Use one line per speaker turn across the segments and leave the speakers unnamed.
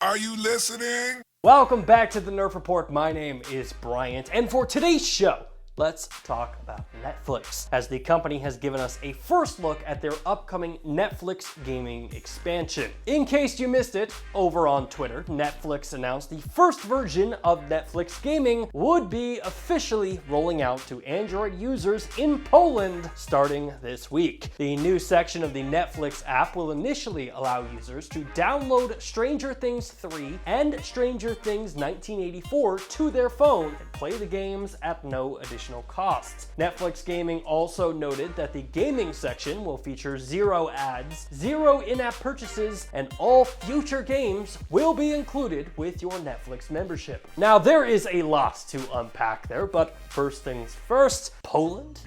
Are you listening?
Welcome back to the Nerf Report. My name is Bryant, and for today's show, let's talk about Netflix, as the company has given us a first look at their upcoming Netflix gaming expansion. In case you missed it, over on Twitter, Netflix announced the first version of Netflix gaming would be officially rolling out to Android users in Poland starting this week. The new section of the Netflix app will initially allow users to download Stranger Things 3 and Stranger Things 1984 to their phone and play the games at no additional costs. Netflix Gaming also noted that the gaming section will feature 0 ads, 0 in-app purchases, and all future games will be included with your Netflix membership. Now, there is a lot to unpack there, but first things first, Poland?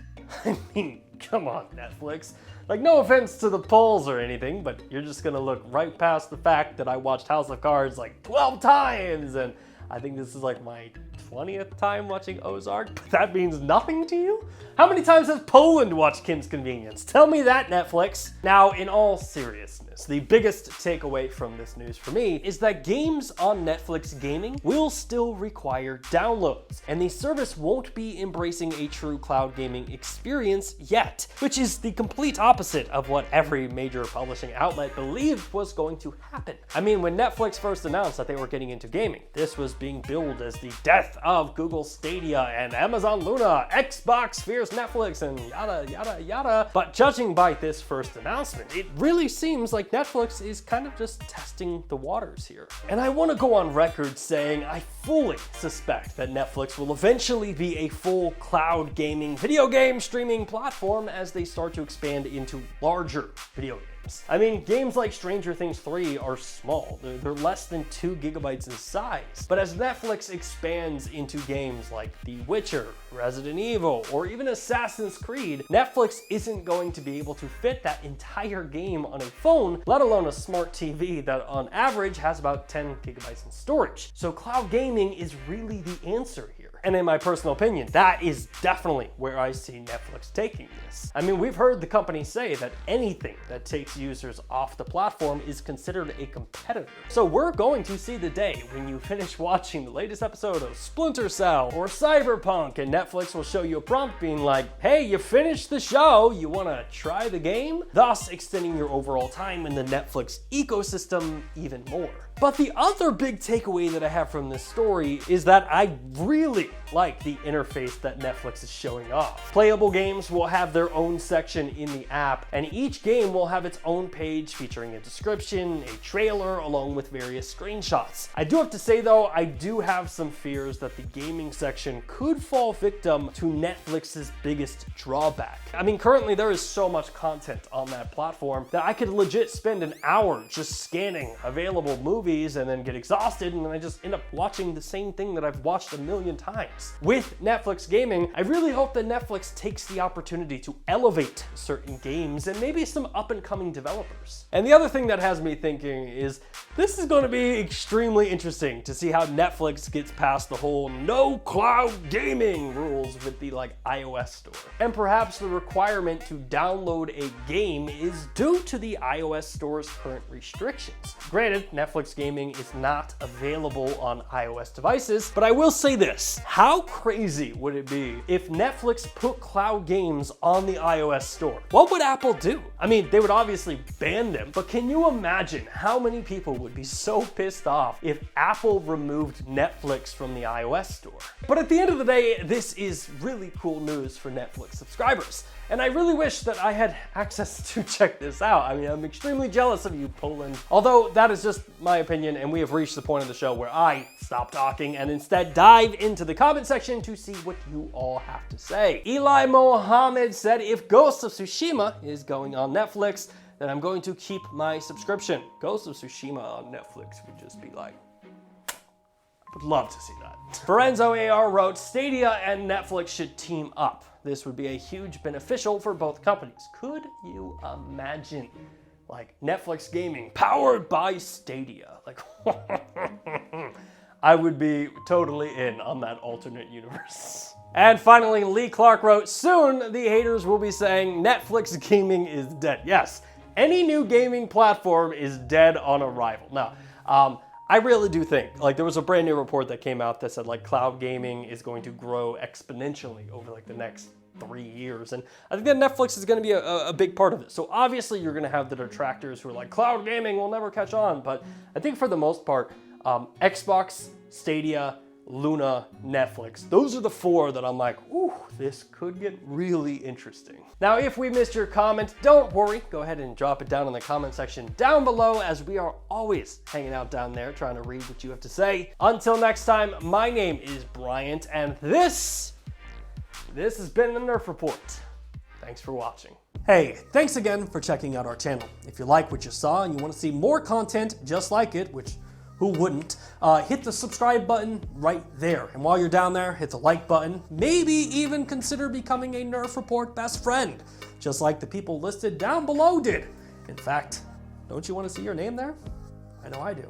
I mean, come on, Netflix. Like, no offense to the Poles or anything, but you're just gonna look right past the fact that I watched House of Cards like 12 times, and I think this is like my 20th time watching Ozark, but that means nothing to you? How many times has Poland watched Kim's Convenience? Tell me that, Netflix. Now, in all seriousness, the biggest takeaway from this news for me is that games on Netflix Gaming will still require downloads, and the service won't be embracing a true cloud gaming experience yet, which is the complete opposite of what every major publishing outlet believed was going to happen. I mean, when Netflix first announced that they were getting into gaming, this was being billed as the death of Google Stadia and Amazon Luna, Xbox fears Netflix, and yada yada yada. But judging by this first announcement, it really seems like Netflix is kind of just testing the waters here. And I want to go on record saying I fully suspect that Netflix will eventually be a full cloud gaming video game streaming platform as they start to expand into larger video games. I mean, games like Stranger Things 3 are small. They're less than 2 gigabytes in size. But as Netflix expands into games like The Witcher, Resident Evil, or even Assassin's Creed, Netflix isn't going to be able to fit that entire game on a phone, let alone a smart TV that on average has about 10 gigabytes in storage. So cloud gaming is really the answer here. And in my personal opinion, that is definitely where I see Netflix taking this. I mean, we've heard the company say that anything that takes users off the platform is considered a competitor. So we're going to see the day when you finish watching the latest episode of Splinter Cell or Cyberpunk and Netflix will show you a prompt being like, hey, you finished the show, you wanna try the game? Thus extending your overall time in the Netflix ecosystem even more. But the other big takeaway that I have from this story is that I really like the interface that Netflix is showing off. Playable games will have their own section in the app, and each game will have its own page featuring a description, a trailer, along with various screenshots. I do have to say though, I do have some fears that the gaming section could fall victim to Netflix's biggest drawback. I mean, currently there is so much content on that platform that I could legit spend an hour just scanning available movies and then get exhausted, and then I just end up watching the same thing that I've watched a million times. With Netflix Gaming, I really hope that Netflix takes the opportunity to elevate certain games and maybe some up-and-coming developers. And the other thing that has me thinking is this is going to be extremely interesting to see how Netflix gets past the whole no cloud gaming rules with the iOS store. And perhaps the requirement to download a game is due to the iOS store's current restrictions. Granted, Netflix Gaming is not available on iOS devices, but I will say this: how crazy would it be if Netflix put cloud games on the iOS store? What would Apple do? I mean, they would obviously ban them, but can you imagine how many people would be so pissed off if Apple removed Netflix from the iOS store? But at the end of the day, this is really cool news for Netflix subscribers, and I really wish that I had access to check this out. I mean, I'm extremely jealous of you, Poland. Although that is just my opinion, and we have reached the point of the show where I stop talking and instead dive into the comment section to see what you all have to say. Eli Mohammed said, if Ghost of Tsushima is going on Netflix, then I'm going to keep my subscription. Ghost of Tsushima on Netflix would just be like, would love to see that. Lorenzo AR wrote, Stadia and Netflix should team up. This would be a huge beneficial for both companies. Could you imagine? Netflix gaming powered by Stadia. I would be totally in on that alternate universe. And finally, Lee Clark wrote, soon the haters will be saying Netflix gaming is dead. Yes, any new gaming platform is dead on arrival. Now, I really do think, like, there was a brand new report that came out that said like cloud gaming is going to grow exponentially over like the next 3 years. And I think that Netflix is going to be a big part of it. So obviously you're going to have the detractors who are like, cloud gaming will never catch on. But I think for the most part, Xbox, Stadia, Luna, Netflix, those are the 4 that I'm like, ooh, this could get really interesting. Now, if we missed your comment, don't worry. Go ahead and drop it down in the comment section down below, as we are always hanging out down there trying to read what you have to say. Until next time, my name is Bryant, and this has been the Nerf Report. Thanks for watching. Hey, thanks again for checking out our channel. If you like what you saw and you want to see more content just like it, which who wouldn't, hit the subscribe button right there. And while you're down there, hit the like button. Maybe even consider becoming a Nerf Report best friend, just like the people listed down below did. In fact, don't you want to see your name there? I know I do.